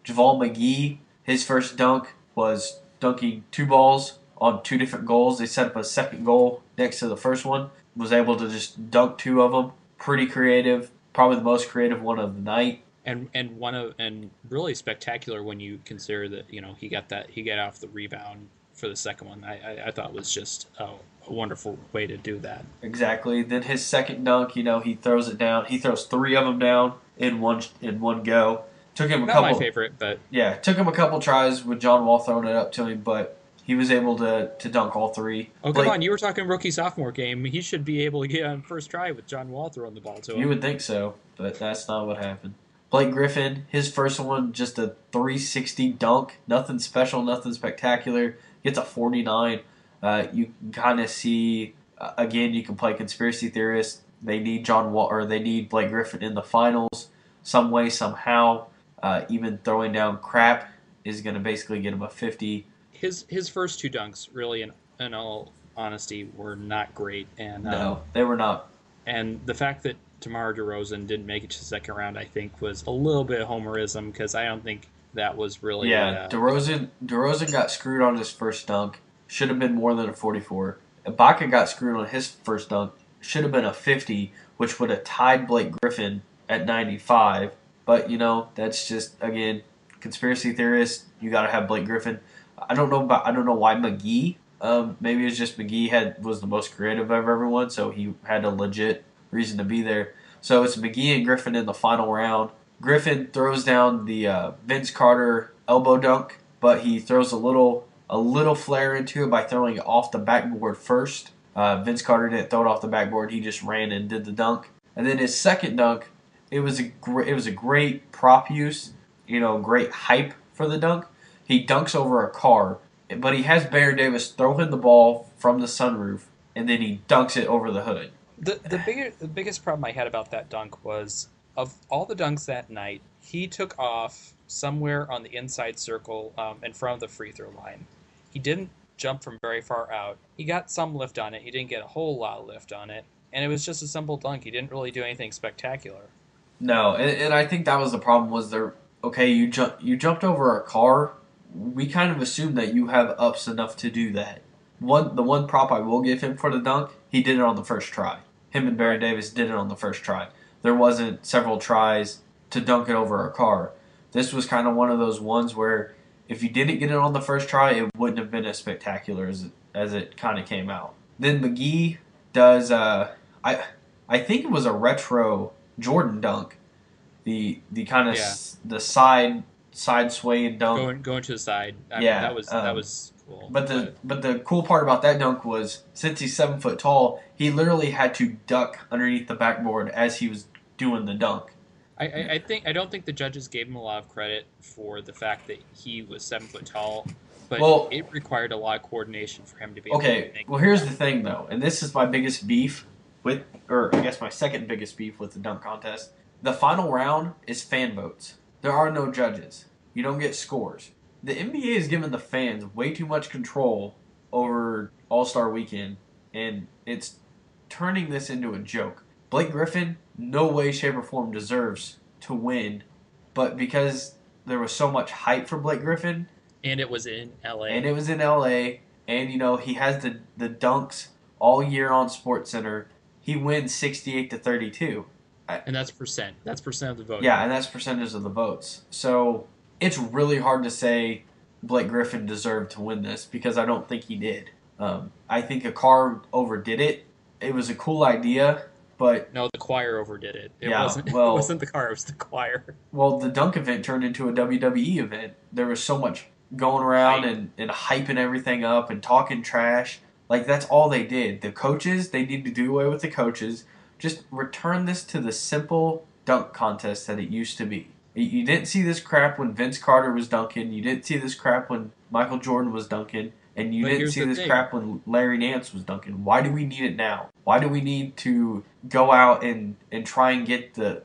Javal McGee, his first dunk was dunking two balls on two different goals. They set up a second goal next to the first one. Was able to just dunk two of them. Pretty creative. Probably the most creative one of the night. And really spectacular when you consider that he got off the rebound for the second one. I thought was just a wonderful way to do that. Exactly. Then his second dunk, he throws it down. He throws three of them down in one go. Took him a Not my couple. favorite, but Yeah, took him a couple tries with John Wall throwing it up to him, but he was able to dunk all three. oh come on, you were talking rookie sophomore game. He should be able to get on first try with John Wall throwing the ball to him. You would think so, but that's not what happened. Blake Griffin, his first one, just a 360 dunk. Nothing special, nothing spectacular. Gets a 49. You can kind of see, again, you can play conspiracy theorist. They need John Wall, or they need Blake Griffin in the finals some way, somehow. Even throwing down crap is going to basically get him a 50. His first two dunks, really, in all honesty, were not great. And No, they were not. and the fact that DeMar DeRozan didn't make it to the second round, I think, was a little bit of homerism because I don't think that was really. Yeah, DeRozan got screwed on his first dunk. Should have been more than a 44. Ibaka got screwed on his first dunk. Should have been a 50, which would have tied Blake Griffin at 95. But that's just, again, conspiracy theorists. You got to have Blake Griffin. I don't know why McGee. Maybe it's just McGee was the most creative of everyone, so he had a legit reason to be there. So it's McGee and Griffin in the final round. Griffin throws down the Vince Carter elbow dunk, but he throws a little flair into it by throwing it off the backboard first. Vince Carter didn't throw it off the backboard; he just ran and did the dunk. And then his second dunk, it was a great prop use, great hype for the dunk. He dunks over a car, but he has Baron Davis throw him the ball from the sunroof, and then he dunks it over the hood. The biggest problem I had about that dunk was of all the dunks that night, he took off somewhere on the inside circle in front of the free throw line. He didn't jump from very far out. He got some lift on it. He didn't get a whole lot of lift on it, and it was just a simple dunk. He didn't really do anything spectacular. No, and I think that was the problem. Was there? Okay, you jumped over a car. We kind of assumed that you have ups enough to do that. The one prop I will give him for the dunk, he did it on the first try. Him and Baron Davis did it on the first try. There wasn't several tries to dunk it over a car. This was kind of one of those ones where if you didn't get it on the first try, it wouldn't have been as spectacular as it kind of came out. Then McGee does I think it was a retro Jordan dunk. The kind of the side sway and dunk. Going to the side. Yeah, that was cool. But the cool part about that dunk was since he's 7 foot tall, he literally had to duck underneath the backboard as he was doing the dunk. I don't think the judges gave him a lot of credit for the fact that he was 7 foot tall, but it required a lot of coordination for him to be able to make well, here's the thing though, and this is my biggest beef or I guess my second biggest beef with the dunk contest. The final round is fan votes. There are no judges. You don't get scores. The NBA has given the fans way too much control over All-Star Weekend, and it's turning this into a joke. Blake Griffin, no way, shape, or form deserves to win, but because there was so much hype for Blake Griffin, and it was in LA, and he has the dunks all year on SportsCenter. He wins 68-32. And that's percent. That's percent of the vote. Yeah, and that's percentage of the votes. So it's really hard to say Blake Griffin deserved to win this because I don't think he did. I think a car overdid it. It was a cool idea, but no, the choir overdid it. It wasn't the car. It was the choir. Well, the dunk event turned into a WWE event. There was so much going around and hyping everything up and talking trash. Like, that's all they did. The coaches, they need to do away with the coaches. Just return this to the simple dunk contest that it used to be. You didn't see this crap when Vince Carter was dunking. You didn't see this crap when Michael Jordan was dunking. And you didn't see this crap when Larry Nance was dunking. Why do we need it now? Why do we need to go out and try and get the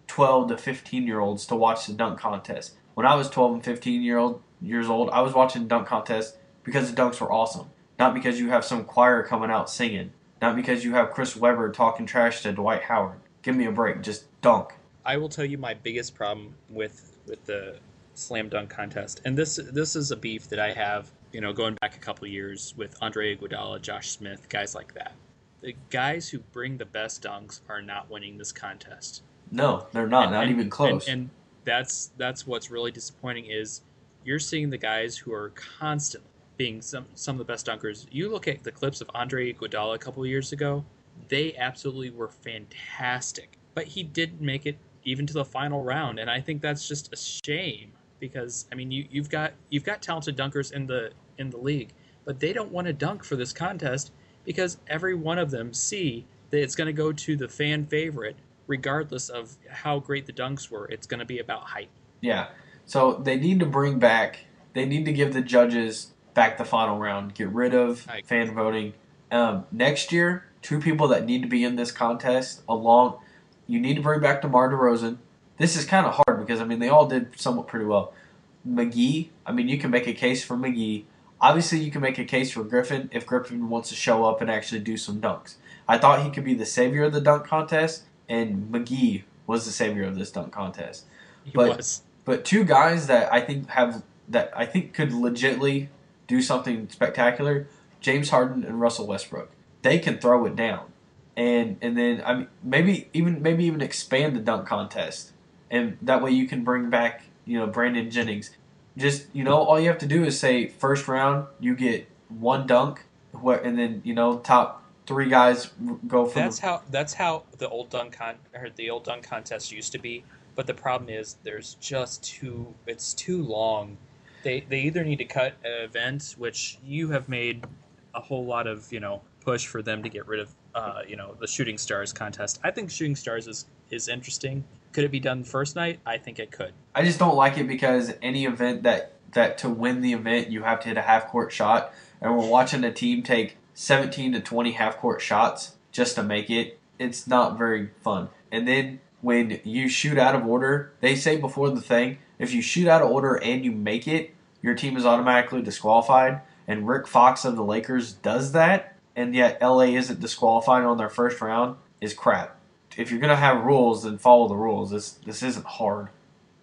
12 to 15-year-olds to watch the dunk contest? When I was 12 and 15 years old, I was watching dunk contests because the dunks were awesome. Not because you have some choir coming out singing. Not because you have Chris Webber talking trash to Dwight Howard. Give me a break. Just dunk. I will tell you my biggest problem with the slam dunk contest, and this is a beef that I have, going back a couple years with Andre Iguodala, Josh Smith, guys like that. The guys who bring the best dunks are not winning this contest. No, they're not. Not even close. And that's what's really disappointing is you're seeing the guys who are constantly being some of the best dunkers. You look at the clips of Andre Iguodala a couple of years ago; they absolutely were fantastic. But he didn't make it even to the final round, and I think that's just a shame because I mean you've got talented dunkers in the league, but they don't want to dunk for this contest because every one of them see that it's going to go to the fan favorite regardless of how great the dunks were. It's going to be about height. Yeah. So they need to they need to give the judges back the final round. Get rid of fan voting. Next year, two people that need to be in this contest you need to bring back DeMar DeRozan. This is kind of hard because, I mean, they all did somewhat pretty well. McGee, I mean, you can make a case for McGee. Obviously, you can make a case for Griffin if Griffin wants to show up and actually do some dunks. I thought he could be the savior of the dunk contest, and McGee was the savior of this dunk contest. He was. But two guys that I think could legitimately do something spectacular, James Harden and Russell Westbrook. They can throw it down. And then I mean maybe even expand the dunk contest. And that way you can bring back, Brandon Jennings. Just, all you have to do is say first round you get one dunk, and then, top three guys go for That's how the old dunk contest used to be. But the problem is there's just it's too long. They either need to cut an event, which you have made a whole lot of, push for them to get rid of the Shooting Stars contest. I think Shooting Stars is interesting. Could it be done first night? I think it could. I just don't like it because any event that to win the event you have to hit a half court shot, and we're watching a team take 17 to 20 half court shots just to make it. It's not very fun. And then when you shoot out of order, they say before the thing, if you shoot out of order and you make it, your team is automatically disqualified. And Rick Fox of the Lakers does that, and yet LA isn't disqualified on their first round, is crap. If you're going to have rules, then follow the rules. This isn't hard.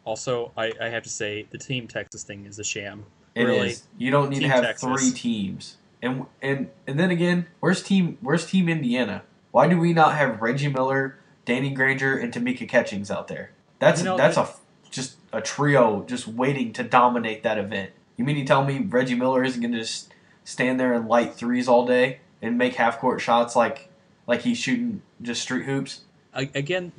Also, I have to say, the Team Texas thing is a sham. It really is. You don't need to have Texas. 3 teams. And then again, where's Team Indiana? Why do we not have Reggie Miller, Danny Granger, and Tamika Catchings out there? That's just a trio just waiting to dominate that event. You mean you tell me Reggie Miller isn't going to just stand there and light threes all day and make half-court shots like he's shooting just street hoops? Again,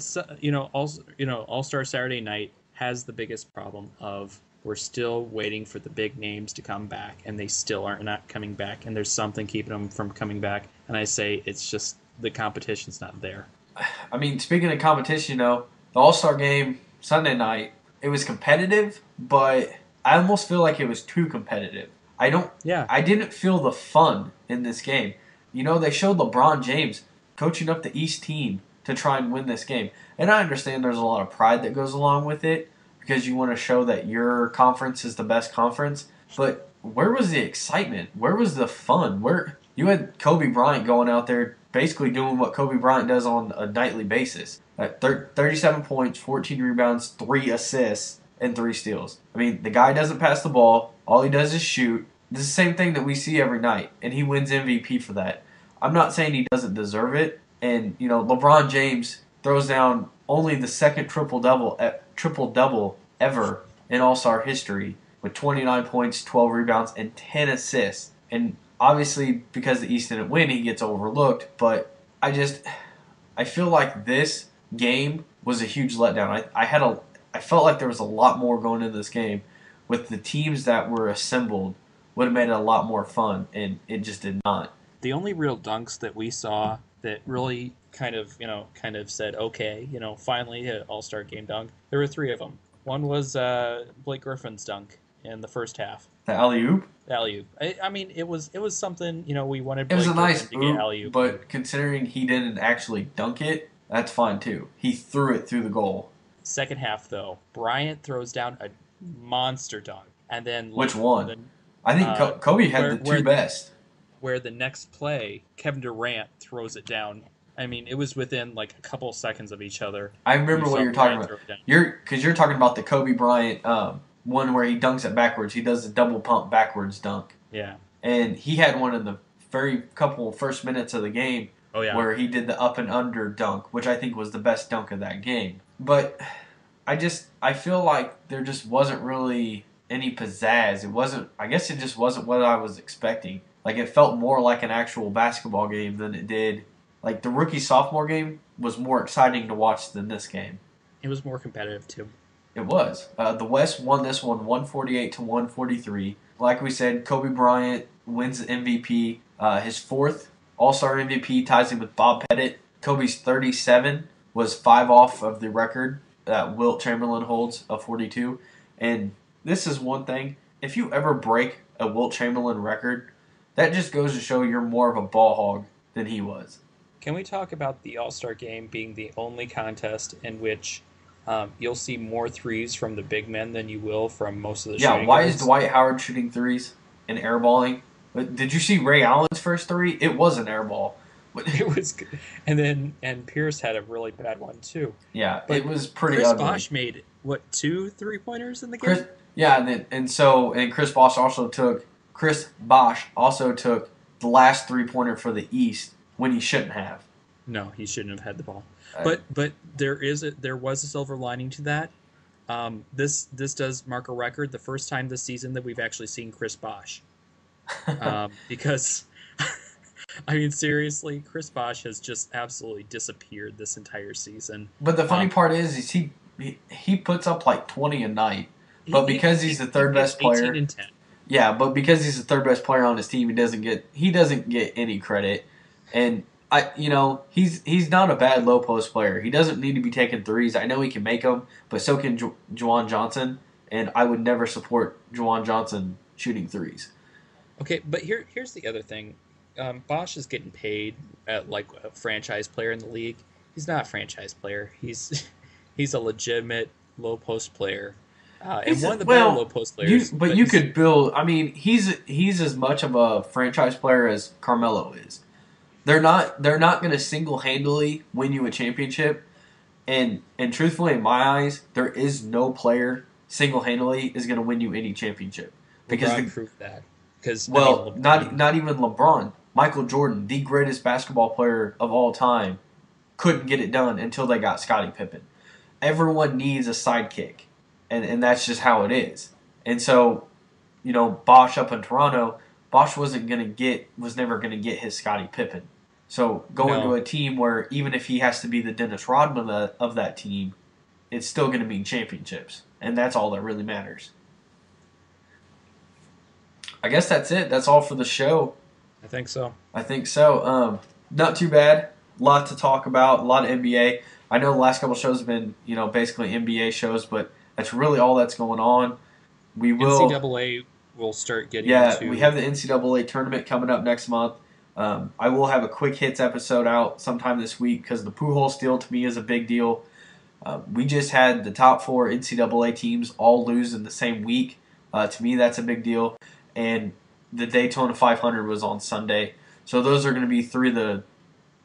All-Star Saturday Night has the biggest problem of we're still waiting for the big names to come back, and they still are not coming back, and there's something keeping them from coming back. And I say it's just the competition's not there. I mean, speaking of competition, the All-Star game Sunday night, it was competitive, but I almost feel like it was too competitive. I didn't feel the fun in this game. They showed LeBron James coaching up the East team to try and win this game. And I understand there's a lot of pride that goes along with it because you want to show that your conference is the best conference. But where was the excitement? Where was the fun? Where you had Kobe Bryant going out there basically doing what Kobe Bryant does on a nightly basis. 37 points, 14 rebounds, 3 assists, and 3 steals. I mean, the guy doesn't pass the ball. All he does is shoot. This is the same thing that we see every night, and he wins MVP for that. I'm not saying he doesn't deserve it. And, LeBron James throws down only the second triple-double ever in All-Star history with 29 points, 12 rebounds, and 10 assists. And obviously, because the East didn't win, he gets overlooked. But I feel like this game was a huge letdown. I felt like there was a lot more going into this game. With the teams that were assembled, would have made it a lot more fun, and it just did not. The only real dunks that we saw that really kind of said, okay, finally an All-Star game dunk. There were 3 of them. One was Blake Griffin's dunk in the first half. The alley-oop? The alley-oop. I mean, it was something, we wanted Blake Griffin nice to get alley-oop. But considering he didn't actually dunk it, that's fine too. He threw it through the goal. Second half, though, Bryant throws down a monster dunk. And then which one? I think Kobe had the 2 best. Where the next play, Kevin Durant throws it down. I mean, it was within like a couple seconds of each other. I remember what you're talking about. You're talking about the Kobe Bryant one where he dunks it backwards. He does a double pump backwards dunk. Yeah. And he had one in the very couple first minutes of the game where he did the up and under dunk, which I think was the best dunk of that game. But I feel like there just wasn't really any pizzazz. I guess it just wasn't what I was expecting. Like, it felt more like an actual basketball game than it did. Like, the rookie-sophomore game was more exciting to watch than this game. It was more competitive, too. It was. The West won this one 148-143. Like we said, Kobe Bryant wins the MVP. His fourth All-Star MVP ties him with Bob Pettit. Kobe's 37 was 5 off of the record that Wilt Chamberlain holds of 42. And this is one thing. If you ever break a Wilt Chamberlain record, that just goes to show you're more of a ball hog than he was. Can we talk about the All-Star Game being the only contest in which you'll see more threes from the big men than you will from most of the shooting why guards? is Dwight Howard shooting threes and airballing? Did you see Ray Allen's first three? It was an airball. It was good. And Pierce had a really bad one too. Yeah, but it was pretty Chris ugly. Bosh made 2 3-pointers in the game. Chris Bosh also took the last 3-pointer for the East when he shouldn't have. No, he shouldn't have had the ball. But there was a silver lining to that. This does mark a record, the first time this season that we've actually seen Chris Bosh. Because I mean, seriously, Chris Bosh has just absolutely disappeared this entire season. But the funny part is he puts up like 20 a night. But because he's the third best player, 18 and 10. Yeah, but because he's the third best player on his team, he doesn't get any credit. And he's not a bad low post player. He doesn't need to be taking threes. I know he can make them, but so can Juwan Johnson. And I would never support Juwan Johnson shooting threes. Okay, but here's the other thing. Bosh is getting paid at like a franchise player in the league. He's not a franchise player. He's a legitimate low post player. And one of the better low post players. You could build. I mean, he's as much of a franchise player as Carmelo is. They're not going to single handedly win you a championship. And truthfully, in my eyes, there is no player single handedly is going to win you any championship. Because LeBron proved that. Not even LeBron. Michael Jordan, the greatest basketball player of all time, couldn't get it done until they got Scottie Pippen. Everyone needs a sidekick. And that's just how it is. And so, Bosh up in Toronto, Bosh was never going to get his Scottie Pippen. So going to a team where even if he has to be the Dennis Rodman of that team, it's still going to mean championships. And that's all that really matters. I guess that's it. That's all for the show. I think so. Not too bad. A lot to talk about. A lot of NBA. I know the last couple shows have been, basically NBA shows, but that's really all that's going on. NCAA will start getting into... we have the NCAA tournament coming up next month. I will have a quick hits episode out sometime this week because the Pujols deal to me is a big deal. We just had the top 4 NCAA teams all lose in the same week. To me, that's a big deal. And the Daytona 500 was on Sunday. So those are going to be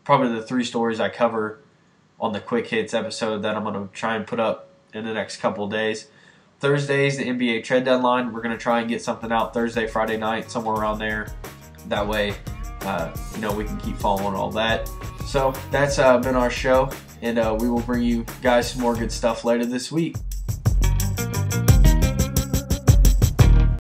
probably the 3 stories I cover on the quick hits episode that I'm going to try and put up in the next couple of days. Thursday's the NBA trade deadline. We're going to try and get something out Thursday, Friday night, somewhere around there. That way, we can keep following all that. So that's been our show, and we will bring you guys some more good stuff later this week.